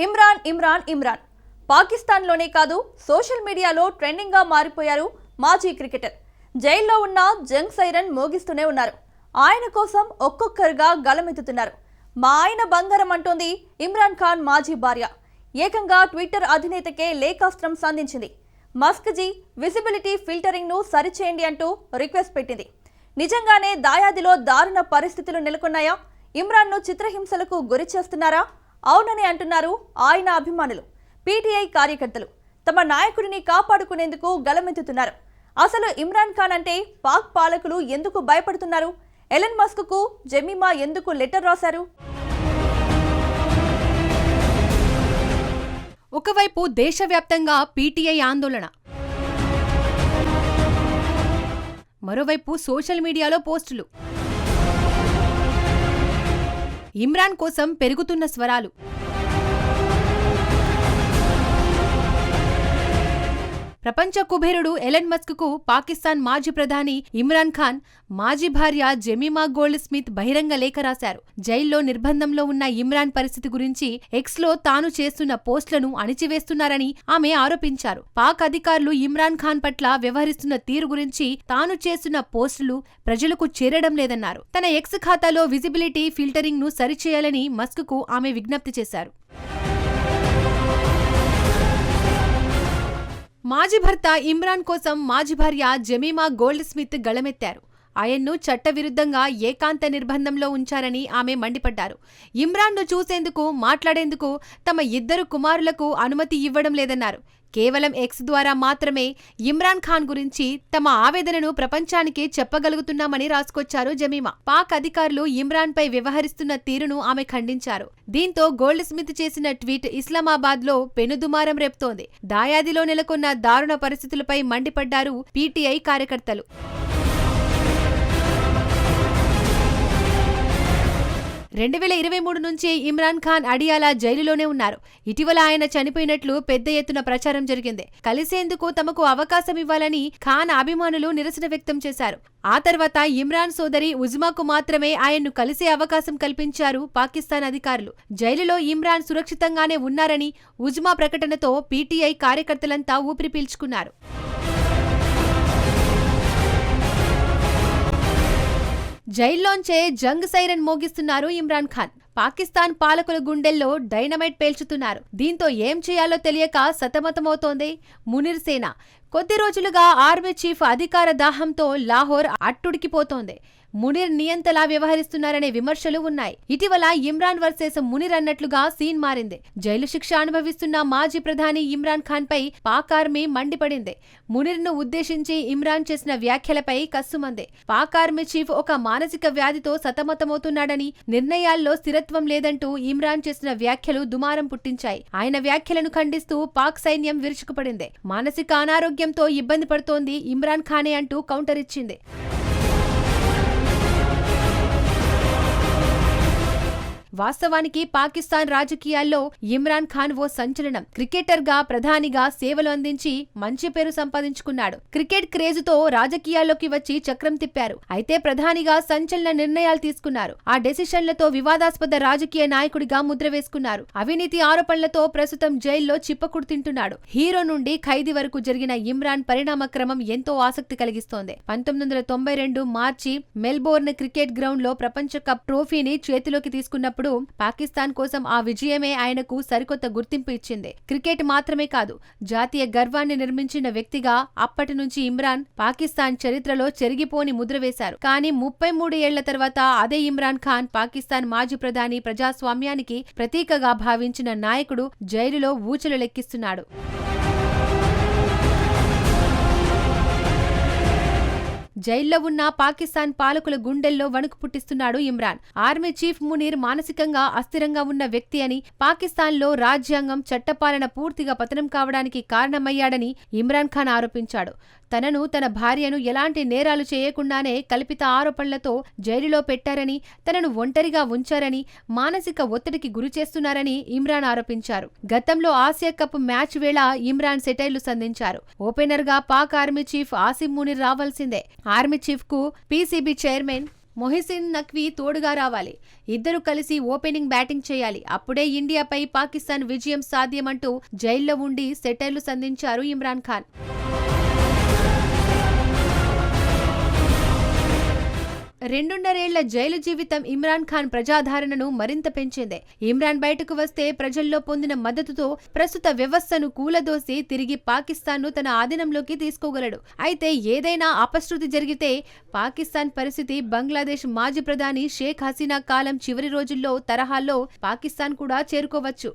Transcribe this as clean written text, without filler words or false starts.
ఇమ్రాన్ ఇమ్రాన్ ఇమ్రాన్ పాకిస్తాన్లోనే కాదు సోషల్ మీడియాలో ట్రెండింగ్గా మారిపోయారు మాజీ క్రికెటర్. జైల్లో ఉన్న జంగ్ సైరన్ మోగిస్తూనే ఉన్నారు. ఆయన కోసం ఒక్కొక్కరుగా గలమెత్తుతున్నారు. మా ఆయన బంగారం అంటోంది ఇమ్రాన్ ఖాన్ మాజీ భార్య. ఏకంగా ట్విట్టర్ అధినేతకే లేఖాస్త్రం సంధించింది. మస్క్ జీ విజిబిలిటీ ఫిల్టరింగ్ ను సరిచేయండి అంటూ రిక్వెస్ట్ పెట్టింది. నిజంగానే దాయాదిలో దారుణ పరిస్థితులు నెలకొన్నాయా? ఇమ్రాన్ ను చిత్రహింసలకు గురి చేస్తున్నారా? అవునని అంటున్నారు ఆయన అభిమానులు. పీటీఐ కార్యకర్తలు తమ నాయకుడిని కాపాడుకునేందుకు గలమెత్తుతున్నారు. అసలు ఇమ్రాన్ ఖాన్ అంటే పాక్ పాలకులు ఎందుకు భయపడుతున్నారు? ఎలన్ మస్క్ కు జెమీమా ఎందుకు లెటర్ రాశారు? ఒకవైపు దేశవ్యాప్తంగా పీటీఐ ఆందోళన, మరోవైపు సోషల్ మీడియాలో పోస్టులు. ఇమ్రాన్ కోసం పెరుగుతున్న స్వరాలు. ప్రపంచ కుబేరుడు ఎలన్ మస్క్ కు పాకిస్తాన్ మాజీ ప్రధాని ఇమ్రాన్ ఖాన్ మాజీ భార్య జెమీమా గోల్డ్ స్మిత్ బహిరంగ లేఖ రాశారు. జైల్లో నిర్బంధంలో ఉన్న ఇమ్రాన్ పరిస్థితి గురించి ఎక్స్ లో తాను చేస్తున్న పోస్టులను అణిచివేస్తున్నారని ఆమె ఆరోపించారు. పాక్ అధికారులు ఇమ్రాన్ ఖాన్ పట్ల వ్యవహరిస్తున్న తీరు గురించి తాను చేస్తున్న పోస్టులు ప్రజలకు చేరడం లేదన్నారు. తన ఎక్స్ ఖాతాలో విజిబిలిటీ ఫిల్టరింగ్ ను సరిచేయాలని మస్క్ కు ఆమె విజ్ఞప్తి చేశారు. మాజీ భర్త ఇమ్రాన్ కోసం మాజీ భార్య జెమీమా గోల్డ్ స్మిత్ గళమెత్తారు. ఆయన్ను చట్టవిరుద్ధంగా ఏకాంత నిర్బంధంలో ఉంచారని ఆమె మండిపడ్డారు. ఇమ్రాన్ను చూసేందుకు, మాట్లాడేందుకు తమ ఇద్దరు కుమారులకు అనుమతి ఇవ్వడం లేదన్నారు. కేవలం ఎక్స్ ద్వారా మాత్రమే ఇమ్రాన్ ఖాన్ గురించి తమ ఆవేదనను ప్రపంచానికి చెప్పగలుగుతున్నామని రాసుకొచ్చారు జమీమా. పాక్ అధికారులు ఇమ్రాన్ పై వ్యవహరిస్తున్న తీరును ఆమె ఖండించారు. దీంతో గోల్డ్ స్మిత్ చేసిన ట్వీట్ ఇస్లామాబాద్ లో పెనుదుమారం రేపుతోంది. దాయాదిలో నెలకొన్న దారుణ పరిస్థితులపై మండిపడ్డారు పీటీఐ కార్యకర్తలు. 2023 నుంచి ఇమ్రాన్ ఖాన్ అడియాలా జైలులోనే ఉన్నారు. ఇటీవల ఆయన చనిపోయినట్లు పెద్ద ఎత్తున ప్రచారం జరిగింది. కలిసేందుకు తమకు అవకాశం ఇవ్వాలని ఖాన్ అభిమానులు నిరసన వ్యక్తం చేశారు. ఆ తర్వాత ఇమ్రాన్ సోదరి ఉజ్మాకు మాత్రమే ఆయన్ను కలిసే అవకాశం కల్పించారు పాకిస్తాన్ అధికారులు. జైలులో ఇమ్రాన్ సురక్షితంగానే ఉన్నారని ఉజ్మా ప్రకటనతో పీటీఐ కార్యకర్తలంతా ఊపిరి పీల్చుకున్నారు. జైల్లోంచే జంగ్ సైరన్ మోగిస్తున్నారు ఇమ్రాన్ ఖాన్. పాకిస్తాన్ పాలకుల గుండెల్లో డైనమైట్ పేల్చుతున్నారు. దీంతో ఏం చేయాలో తెలియక సతమతమవుతోంది మునీర్ సేన. కొద్ది రోజులుగా ఆర్మీ చీఫ్ అధికార దాహంతో లాహోర్ అట్టుడికిపోతోంది. మునీర్ నియంతలా వ్యవహరిస్తున్నారనే విమర్శలు ఉన్నాయి. ఇటీవల ఇమ్రాన్ వర్సెస్ మునీర్ అన్నట్లుగా సీన్ మారింది. జైలు శిక్ష అనుభవిస్తున్న మాజీ ప్రధాని ఇమ్రాన్ ఖాన్ పై పాక్ ఆర్మీ మండిపడింది. మునీర్ ను ఉద్దేశించి ఇమ్రాన్ చేసిన వ్యాఖ్యలపై కస్సుమంది. పాక్ ఆర్మీ చీఫ్ ఒక మానసిక వ్యాధితో సతమతమవుతున్నాడని, నిర్ణయాల్లో స్థిరత్వం లేదంటూ ఇమ్రాన్ చేసిన వ్యాఖ్యలు దుమారం పుట్టించాయి. ఆయన వ్యాఖ్యలను ఖండిస్తూ పాక్ సైన్యం విరుచుకుపడింది. మానసిక అనారోగ్యంతో ఇబ్బంది పడుతోంది ఇమ్రాన్ ఖానే అంటూ కౌంటర్ ఇచ్చింది. వాస్తవానికి పాకిస్తాన్ రాజకీయాల్లో ఇమ్రాన్ ఖాన్ ఓ సంచలనం. క్రికెటర్ గా, ప్రధానిగా సేవలు అందించి మంచి పేరు సంపాదించుకున్నాడు. క్రికెట్ క్రేజుతో రాజకీయాల్లోకి వచ్చి చక్రం తిప్పారు. అయితే ప్రధానిగా సంచలన నిర్ణయాలు తీసుకున్నారు. ఆ డెసిషన్లతో వివాదాస్పద రాజకీయ నాయకుడిగా ముద్ర వేసుకున్నారు. అవినీతి ఆరోపణలతో ప్రస్తుతం జైల్లో చిప్పకుడు తింటున్నాడు. హీరో నుండి ఖైదీ వరకు జరిగిన ఇమ్రాన్ పరిణామ క్రమం ఎంతో ఆసక్తి కలిగిస్తోంది. 1992 మార్చి మెల్బోర్న్ క్రికెట్ గ్రౌండ్ లో ప్రపంచ కప్ ట్రోఫీని చేతిలోకి తీసుకున్నప్పుడు పాకిస్తాన్ కోసం ఆ విజయమే ఆయనకు సరికొత్త గుర్తింపు ఇచ్చింది. క్రికెట్ మాత్రమే కాదు, జాతీయ గర్వాన్ని నిర్మించిన వ్యక్తిగా అప్పటి నుంచి ఇమ్రాన్ పాకిస్తాన్ చరిత్రలో చెరిగిపోని ముద్ర వేశారు. కానీ 33 ఏళ్ల తర్వాత అదే ఇమ్రాన్ ఖాన్, పాకిస్తాన్ మాజీ ప్రధాని, ప్రజాస్వామ్యానికి ప్రతీకగా భావించిన నాయకుడు జైలులో ఊచలు లెక్కిస్తున్నాడు. జైల్లో ఉన్న పాకిస్తాన్ పాలకుల గుండెల్లో వణుకు పుట్టిస్తున్నాడు ఇమ్రాన్. ఆర్మీ చీఫ్ మునీర్ మానసికంగా అస్థిరంగా ఉన్న వ్యక్తి అని, పాకిస్తాన్లో రాజ్యాంగం, చట్టపాలన పూర్తిగా పతనం కావడానికి కారణమయ్యాడని ఇమ్రాన్ ఖాన్ ఆరోపించాడు. తనను, తన భార్యను ఎలాంటి నేరాలు చేయకుండానే కల్పిత ఆరోపణలతో జైలులో పెట్టారని, తనను ఒంటరిగా ఉంచారని, మానసిక ఒత్తిడికి గురి చేస్తున్నారని ఇమ్రాన్ ఆరోపించారు. గతంలో ఆసియా కప్ మ్యాచ్ వేళ ఇమ్రాన్ సెటైర్లు సంధించారు. ఓపెనర్ గా పాక్ ఆర్మీ చీఫ్ ఆసిమ్ మునీర్ రావాల్సిందే. ఆర్మీ చీఫ్ కు పీసీబీ చైర్మన్ మొహిసిన్ నఖ్వీ తోడుగా రావాలి. ఇద్దరు కలిసి ఓపెనింగ్ బ్యాటింగ్ చేయాలి. అప్పుడే ఇండియాపై పాకిస్తాన్ విజయం సాధ్యమంటూ జైల్లో ఉండి సెటైర్లు సంధించారు ఇమ్రాన్ ఖాన్. 2.5 ఏళ్ల జైలు జీవితం ఇమ్రాన్ ఖాన్ ప్రజాదరణను మరింత పెంచింది. ఇమ్రాన్ బయటకు వస్తే ప్రజల్లో పొందిన మద్దతుతో ప్రస్తుత వ్యవస్థను కూలదోసి తిరిగి పాకిస్తాన్ను తన ఆధీనంలోకి తీసుకోగలడు. అయితే ఏదైనా అపశృతి జరిగితే పాకిస్తాన్ పరిస్థితి బంగ్లాదేశ్ మాజీ ప్రధాని షేక్ హసీనా కాలం చివరి రోజుల్లో తరహాలో పాకిస్తాన్ కూడా చేరుకోవచ్చు.